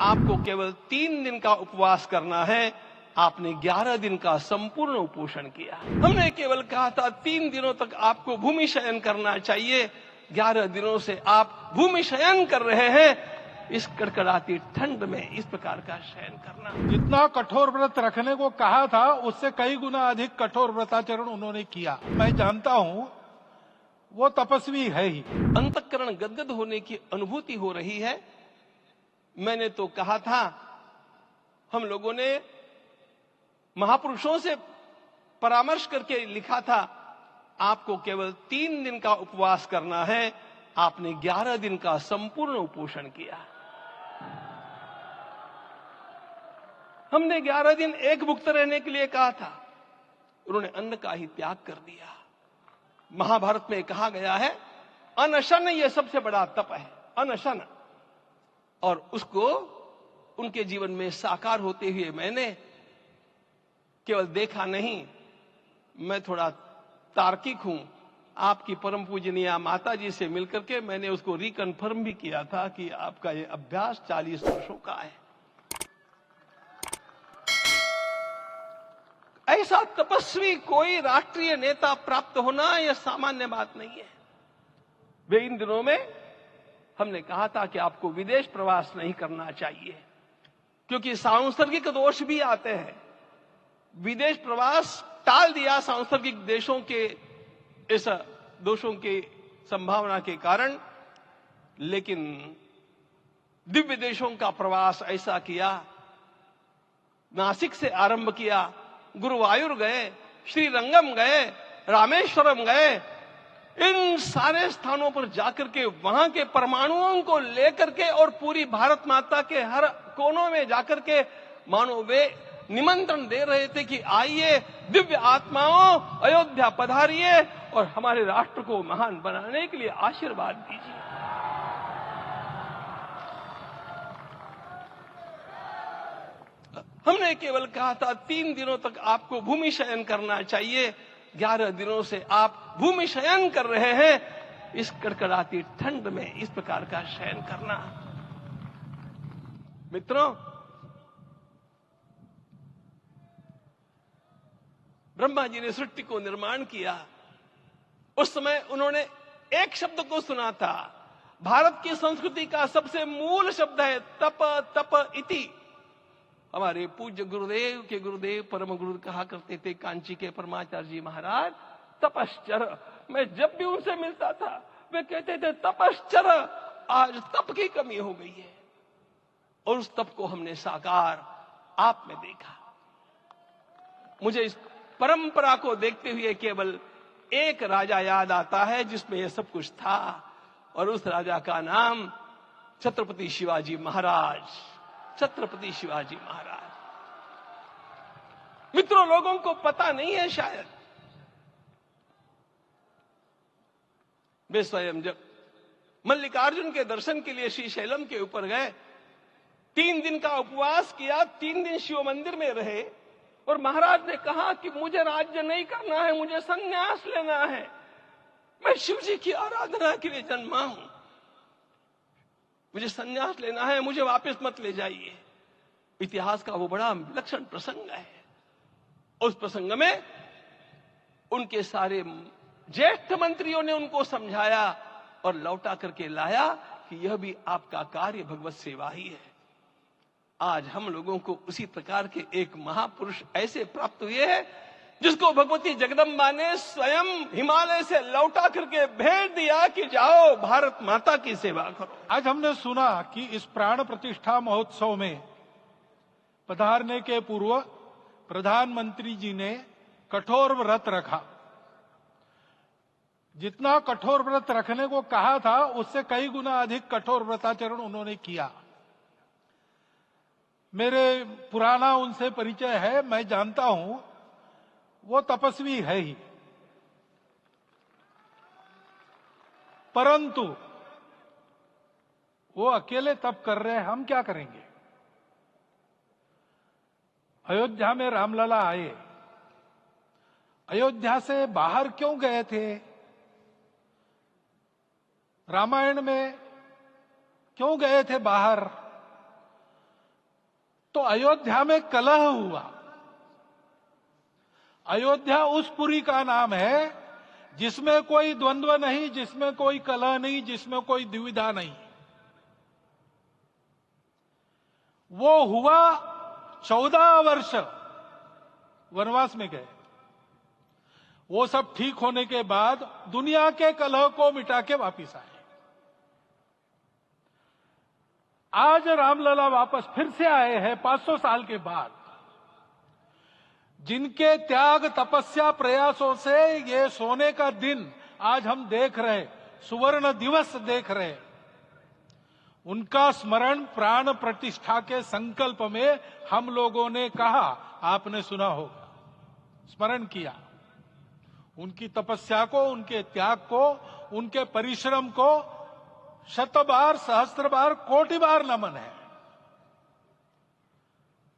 आपको केवल 3 दिन का उपवास करना है। आपने 11 दिन का संपूर्ण उपोषण किया। हमने केवल कहा था 3 दिनों तक आपको भूमि शयन करना चाहिए। 11 दिनों से आप भूमि शयन कर रहे हैं। इस कड़कड़ाती ठंड में इस प्रकार का शयन करना, जितना कठोर व्रत रखने को कहा था उससे कई गुना अधिक कठोर व्रताचरण उन्होंने किया। मैं जानता हूं वो तपस्वी है ही। अंतःकरण गदगद होने की अनुभूति हो रही है। मैंने तो कहा था, हम लोगों ने महापुरुषों से परामर्श करके लिखा था, आपको केवल 3 दिन का उपवास करना है। आपने 11 दिन का संपूर्ण उपोषण किया। हमने 11 दिन एक भुक्त रहने के लिए कहा था, उन्होंने अन्न का ही त्याग कर दिया। महाभारत में कहा गया है, अनशन ये सबसे बड़ा तप है, अनशन। और उसको उनके जीवन में साकार होते हुए मैंने केवल देखा नहीं, मैं थोड़ा तार्किक हूं। आपकी परम पूजनीय माता जी से मिलकर के मैंने उसको रिकन्फर्म भी किया था कि आपका ये अभ्यास 40 वर्षों का है। ऐसा तपस्वी कोई राष्ट्रीय नेता प्राप्त होना यह सामान्य बात नहीं है। वे इन दिनों में हमने कहा था कि आपको विदेश प्रवास नहीं करना चाहिए, क्योंकि सांसर्गिक दोष भी आते हैं। विदेश प्रवास टाल दिया सांसर्गिक देशों के इस दोषों की संभावना के कारण, लेकिन दिव्य देशों का प्रवास ऐसा किया। नासिक से आरंभ किया, गुरुवायूर गए, श्रीरंगम गए, रामेश्वरम गए। इन सारे स्थानों पर जाकर के वहां के परमाणुओं को लेकर के और पूरी भारत माता के हर कोनों में जाकर के मानो वे निमंत्रण दे रहे थे कि आइए दिव्य आत्माओं, अयोध्या पधारिए और हमारे राष्ट्र को महान बनाने के लिए आशीर्वाद दीजिए। हमने केवल कहा था 3 दिनों तक आपको भूमि शयन करना चाहिए। 11 दिनों से आप भूमि शयन कर रहे हैं। इस कड़कड़ाती ठंड में इस प्रकार का शयन करना, मित्रों, ब्रह्मा जी ने सृष्टि को निर्माण किया। उस समय उन्होंने एक शब्द को सुना था। भारत की संस्कृति का सबसे मूल शब्द है तप, तप इति। हमारे पूज्य गुरुदेव के गुरुदेव परम गुरु कहा करते थे, कांची के परमाचार्य जी महाराज, तपश्चर। मैं जब भी उनसे मिलता था वे कहते थे तपश्चर। आज तप की कमी हो गई है और उस तप को हमने साकार आप में देखा। मुझे इस परंपरा को देखते हुए केवल एक राजा याद आता है जिसमें यह सब कुछ था, और उस राजा का नाम छत्रपति शिवाजी महाराज। छत्रपति शिवाजी महाराज। मित्रों, लोगों को पता नहीं है शायद, वे स्वयं जब मल्लिकार्जुन के दर्शन के लिए श्रीशैलम के ऊपर गए, 3 दिन का उपवास किया, 3 दिन शिव मंदिर में रहे और महाराज ने कहा कि मुझे राज्य नहीं करना है, मुझे संन्यास लेना है। मैं शिव जी की आराधना के लिए जन्मा हूं, मुझे संन्यास लेना है, मुझे वापस मत ले जाइए। इतिहास का वो बड़ा विलक्षण प्रसंग है। उस प्रसंग में उनके सारे ज्येष्ठ मंत्रियों ने उनको समझाया और लौटा करके लाया कि यह भी आपका कार्य भगवत सेवा ही है। आज हम लोगों को उसी प्रकार के एक महापुरुष ऐसे प्राप्त हुए हैं जिसको भगवती जगदम्बा ने स्वयं हिमालय से लौटा करके भेज दिया कि जाओ भारत माता की सेवा करो। आज हमने सुना कि इस प्राण प्रतिष्ठा महोत्सव में पधारने के पूर्व प्रधानमंत्री जी ने कठोर व्रत रखा। जितना कठोर व्रत रखने को कहा था उससे कई गुना अधिक कठोर व्रताचरण उन्होंने किया। मेरे पुराना उनसे परिचय है, मैं जानता हूं वो तपस्वी है ही। परंतु वो अकेले तप कर रहे हैं, हम क्या करेंगे? अयोध्या में रामलला आए, अयोध्या से बाहर क्यों गए थे? रामायण में क्यों गए थे बाहर? तो अयोध्या में कलह हुआ। अयोध्या उस पुरी का नाम है जिसमें कोई द्वंद्व नहीं, जिसमें कोई कलह नहीं, जिसमें कोई दुविधा नहीं। वो हुआ 14 वर्ष वनवास में गए। वो सब ठीक होने के बाद दुनिया के कलह को मिटा के वापिस आए। आज रामलला वापस फिर से आए हैं 500 साल के बाद। जिनके त्याग, तपस्या, प्रयासों से ये सोने का दिन आज हम देख रहे, सुवर्ण दिवस देख रहे, उनका स्मरण प्राण प्रतिष्ठा के संकल्प में हम लोगों ने कहा, आपने सुना होगा, स्मरण किया। उनकी तपस्या को, उनके त्याग को, उनके परिश्रम को 100 बार, सहस्त्र बार, कोटि बार नमन है।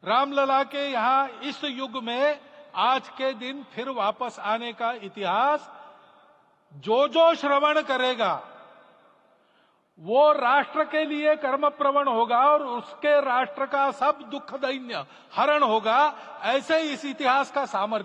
रामलला के यहां इस युग में आज के दिन फिर वापस आने का इतिहास जो जो श्रवण करेगा वो राष्ट्र के लिए कर्म प्रवण होगा और उसके राष्ट्र का सब दुख दैन्य हरण होगा। ऐसे इस इतिहास का सामर्थ्य